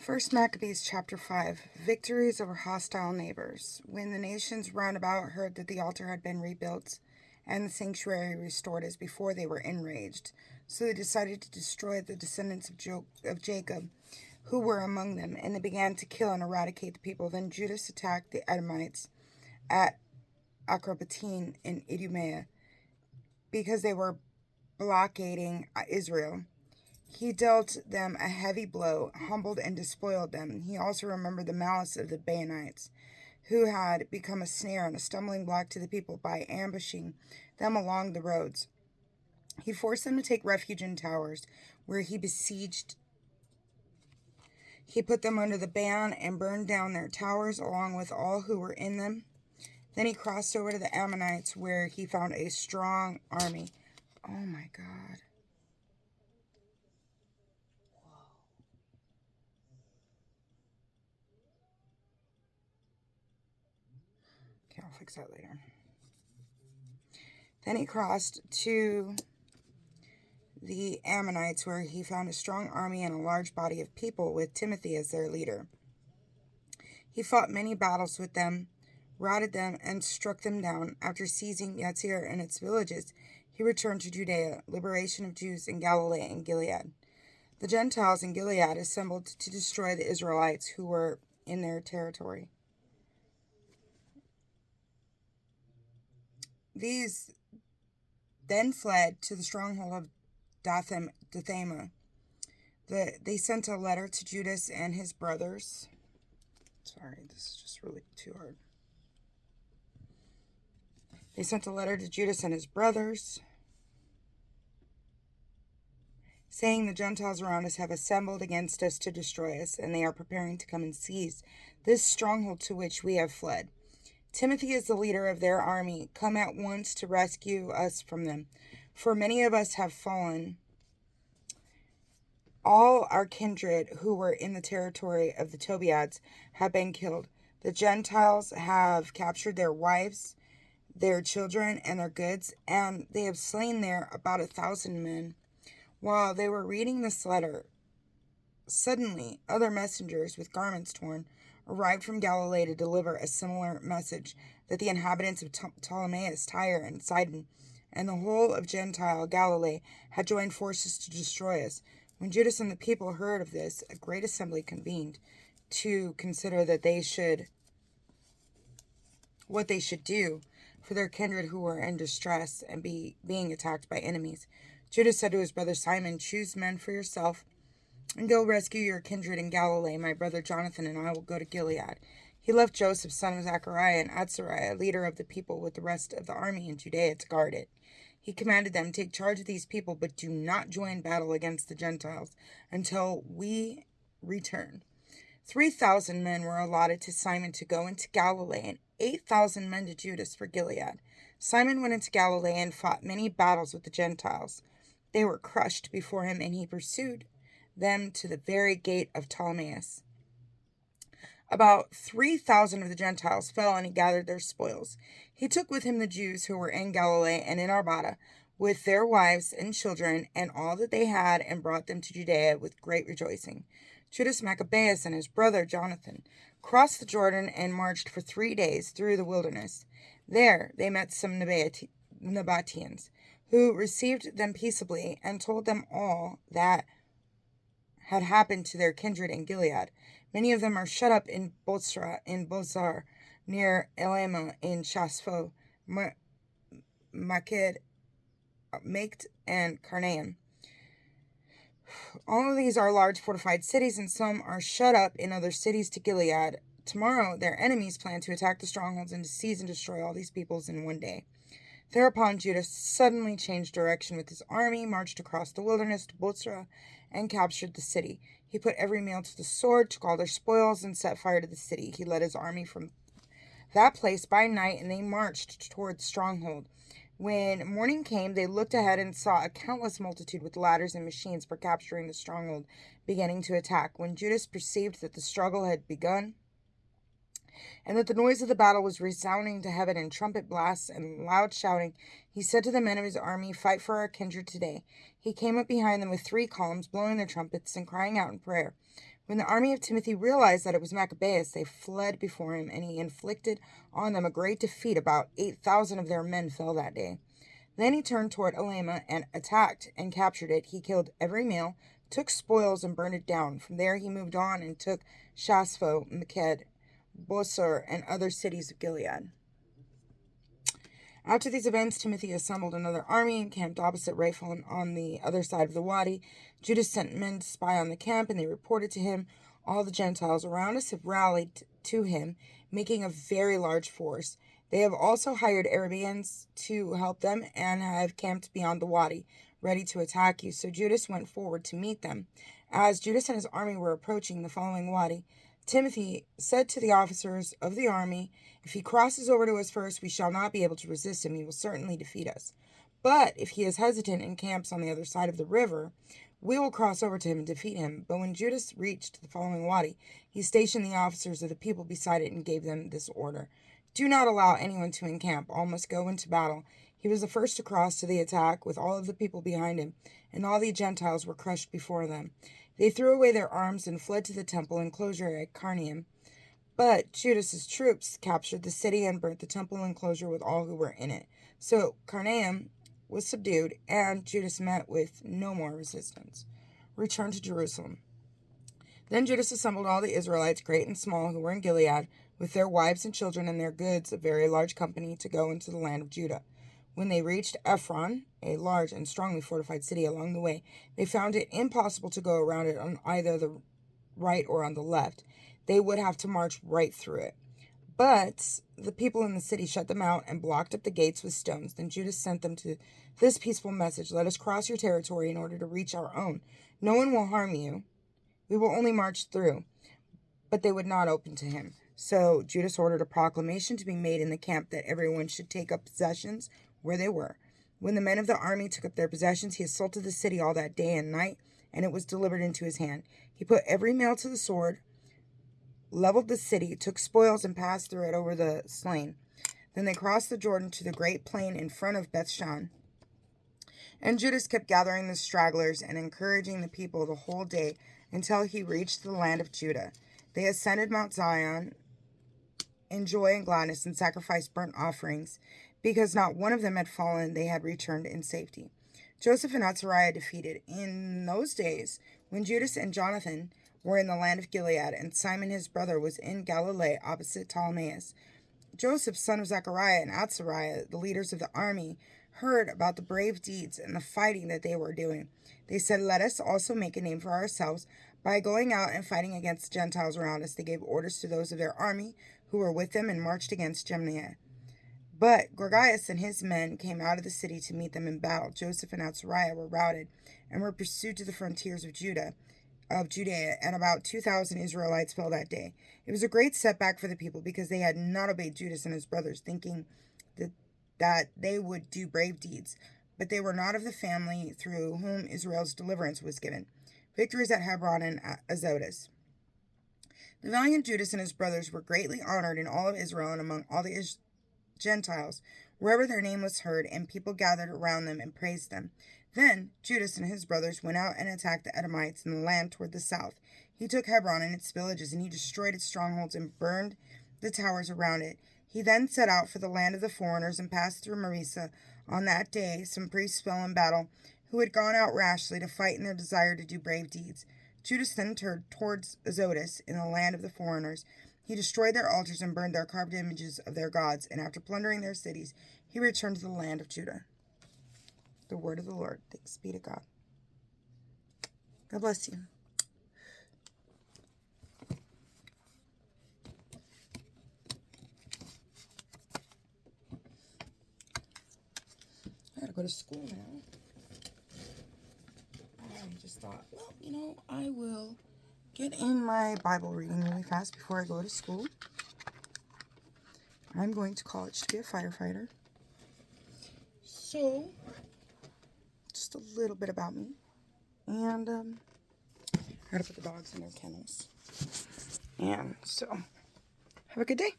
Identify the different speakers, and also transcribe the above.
Speaker 1: First Maccabees Chapter 5 Victories over hostile neighbors. When the nations round about heard that the altar had been rebuilt and the sanctuary restored as before, they were enraged. So they decided to destroy the descendants of Jacob, who were among them, and they began to kill and eradicate the people. Then Judas attacked the Edomites at Acrabatim in Idumea because they were blockading Israel. He dealt them a heavy blow, humbled and despoiled them. He also remembered the malice of the Baanites, who had become a snare and a stumbling block to the people by ambushing them along the roads. He forced them to take refuge in towers, where he besieged. He put them under the ban and burned down their towers along with all who were in them. Then he crossed over to the Ammonites, where he found a strong army. Oh my God. Okay, I'll fix that later. Then he crossed to the Ammonites, where he found a strong army and a large body of people, with Timothy as their leader. He fought many battles with them, routed them, and struck them down. After seizing Yatir and its villages, he returned to Judea, liberation of Jews in Galilee and Gilead. The Gentiles in Gilead assembled to destroy the Israelites who were in their territory. These then fled to the stronghold of Dathema. They sent a letter to Judas and his brothers. Sorry, this is just really too hard. They sent a letter to Judas and his brothers, saying, "The Gentiles around us have assembled against us to destroy us, and they are preparing to come and seize this stronghold to which we have fled. Timothy is the leader of their army. Come at once to rescue us from them, for many of us have fallen. All our kindred who were in the territory of the Tobiads have been killed. The Gentiles have captured their wives, their children, and their goods, and they have slain there about 1,000 men." While they were reading this letter, suddenly other messengers with garments torn arrived from Galilee to deliver a similar message, that the inhabitants of Ptolemais, Tyre, and Sidon, and the whole of Gentile Galilee had joined forces to destroy us. When Judas and the people heard of this, a great assembly convened to consider what they should do for their kindred who were in distress and being attacked by enemies. Judas said to his brother Simon, "Choose men for yourself and go rescue your kindred in Galilee. My brother Jonathan and I will go to Gilead." He left Joseph, son of Zachariah, and Azariah, leader of the people, with the rest of the army in Judea to guard it. He commanded them, "Take charge of these people, but do not join battle against the Gentiles until we return." 3,000 men were allotted to Simon to go into Galilee, and 8,000 men to Judas for Gilead. Simon went into Galilee and fought many battles with the Gentiles. They were crushed before him, and he pursued them to the very gate of Ptolemais. About 3,000 of the Gentiles fell, and he gathered their spoils. He took with him the Jews who were in Galilee and in Arabada, with their wives and children, and all that they had, and brought them to Judea with great rejoicing. Judas Maccabeus and his brother Jonathan crossed the Jordan and marched for 3 days through the wilderness. There they met some Nabateans, who received them peaceably and told them all that had happened to their kindred in Gilead. Many of them are shut up in Bozrah, in Bozar, near Elama, in Shashpho, Maked, and Karnaim. All of these are large fortified cities, and some are shut up in other cities to Gilead. Tomorrow their enemies plan to attack the strongholds and to seize and destroy all these peoples in one day. Thereupon Judas suddenly changed direction with his army, marched across the wilderness to Bozrah, and captured the city. He put every male to the sword, took all their spoils, and set fire to the city. He led his army from that place by night, and they marched toward the stronghold. When morning came, they looked ahead and saw a countless multitude with ladders and machines for capturing the stronghold, beginning to attack. When Judas perceived that the struggle had begun, and that the noise of the battle was resounding to heaven in trumpet blasts and loud shouting, he said to the men of his army, "Fight for our kindred today." He came up behind them with 3 columns, blowing their trumpets and crying out in prayer. When the army of Timothy realized that it was Maccabees, they fled before him, and he inflicted on them a great defeat. About 8,000 of their men fell that day. Then he turned toward Elama and attacked and captured it. He killed every male, took spoils, and burned it down. From there he moved on and took Shaspho, Maked, Bosor, and other cities of Gilead. After these events, Timothy assembled another army and camped opposite Raphael on the other side of the wadi. Judas sent men to spy on the camp, and they reported to him, "All the Gentiles around us have rallied to him, making a very large force. They have also hired Arabians to help them and have camped beyond the wadi, ready to attack you." So Judas went forward to meet them. As Judas and his army were approaching the following wadi, Timothy said to the officers of the army, "If he crosses over to us first, we shall not be able to resist him. He will certainly defeat us. But if he is hesitant and camps on the other side of the river, we will cross over to him and defeat him." But when Judas reached the following wadi, he stationed the officers of the people beside it and gave them this order: "Do not allow anyone to encamp. All must go into battle." He was the first to cross to the attack, with all of the people behind him, and all the Gentiles were crushed before them. They threw away their arms and fled to the temple enclosure at Carnium. But Judas's troops captured the city and burnt the temple enclosure with all who were in it. So Carnium was subdued, and Judas met with no more resistance. Return to Jerusalem. Then Judas assembled all the Israelites, great and small, who were in Gilead, with their wives and children and their goods, a very large company, to go into the land of Judah. When they reached Ephron, a large and strongly fortified city, along the way, they found it impossible to go around it on either the right or on the left. They would have to march right through it. But the people in the city shut them out and blocked up the gates with stones. Then Judas sent them to this peaceful message: "Let us cross your territory in order to reach our own. No one will harm you. We will only march through." But they would not open to him. So Judas ordered a proclamation to be made in the camp that everyone should take up possessions where they were. When the men of the army took up their possessions, he assaulted the city all that day and night, and it was delivered into his hand. He put every male to the sword, leveled the city, took spoils, and passed through it over the slain. Then they crossed the Jordan to the great plain in front of Bethshan. And Judas kept gathering the stragglers and encouraging the people the whole day until he reached the land of Judah. They ascended Mount Zion in joy and gladness and sacrificed burnt offerings. Because not one of them had fallen, they had returned in safety. Joseph and Azariah defeated. In those days, when Judas and Jonathan were in the land of Gilead, and Simon his brother was in Galilee opposite Ptolemais, Joseph, son of Zechariah, and Azariah, the leaders of the army, heard about the brave deeds and the fighting that they were doing. They said, "Let us also make a name for ourselves by going out and fighting against the Gentiles around us." They gave orders to those of their army who were with them and marched against Jemneh. But Gorgias and his men came out of the city to meet them in battle. Joseph and Azariah were routed and were pursued to the frontiers of Judea, and about 2,000 Israelites fell that day. It was a great setback for the people because they had not obeyed Judas and his brothers, thinking that they would do brave deeds. But they were not of the family through whom Israel's deliverance was given. Victories at Hebron and Azotus. The valiant Judas and his brothers were greatly honored in all of Israel and among all the Gentiles, wherever their name was heard, and people gathered around them and praised them. Then Judas and his brothers went out and attacked the Edomites in the land toward the south. He took Hebron and its villages, and he destroyed its strongholds and burned the towers around it. He then set out for the land of the foreigners and passed through Marisa. On that day, some priests fell in battle, who had gone out rashly to fight in their desire to do brave deeds. Judas then turned towards Azotus in the land of the foreigners. He destroyed their altars and burned their carved images of their gods, and after plundering their cities, he returned to the land of Judah. The word of the Lord. Thanks be to God. God bless you. I gotta go to school now. I just thought, well, I will get in my Bible reading really fast before I go to school. I'm going to college to be a firefighter. So, just a little bit about me. And, I gotta put the dogs in their kennels. And so, have a good day.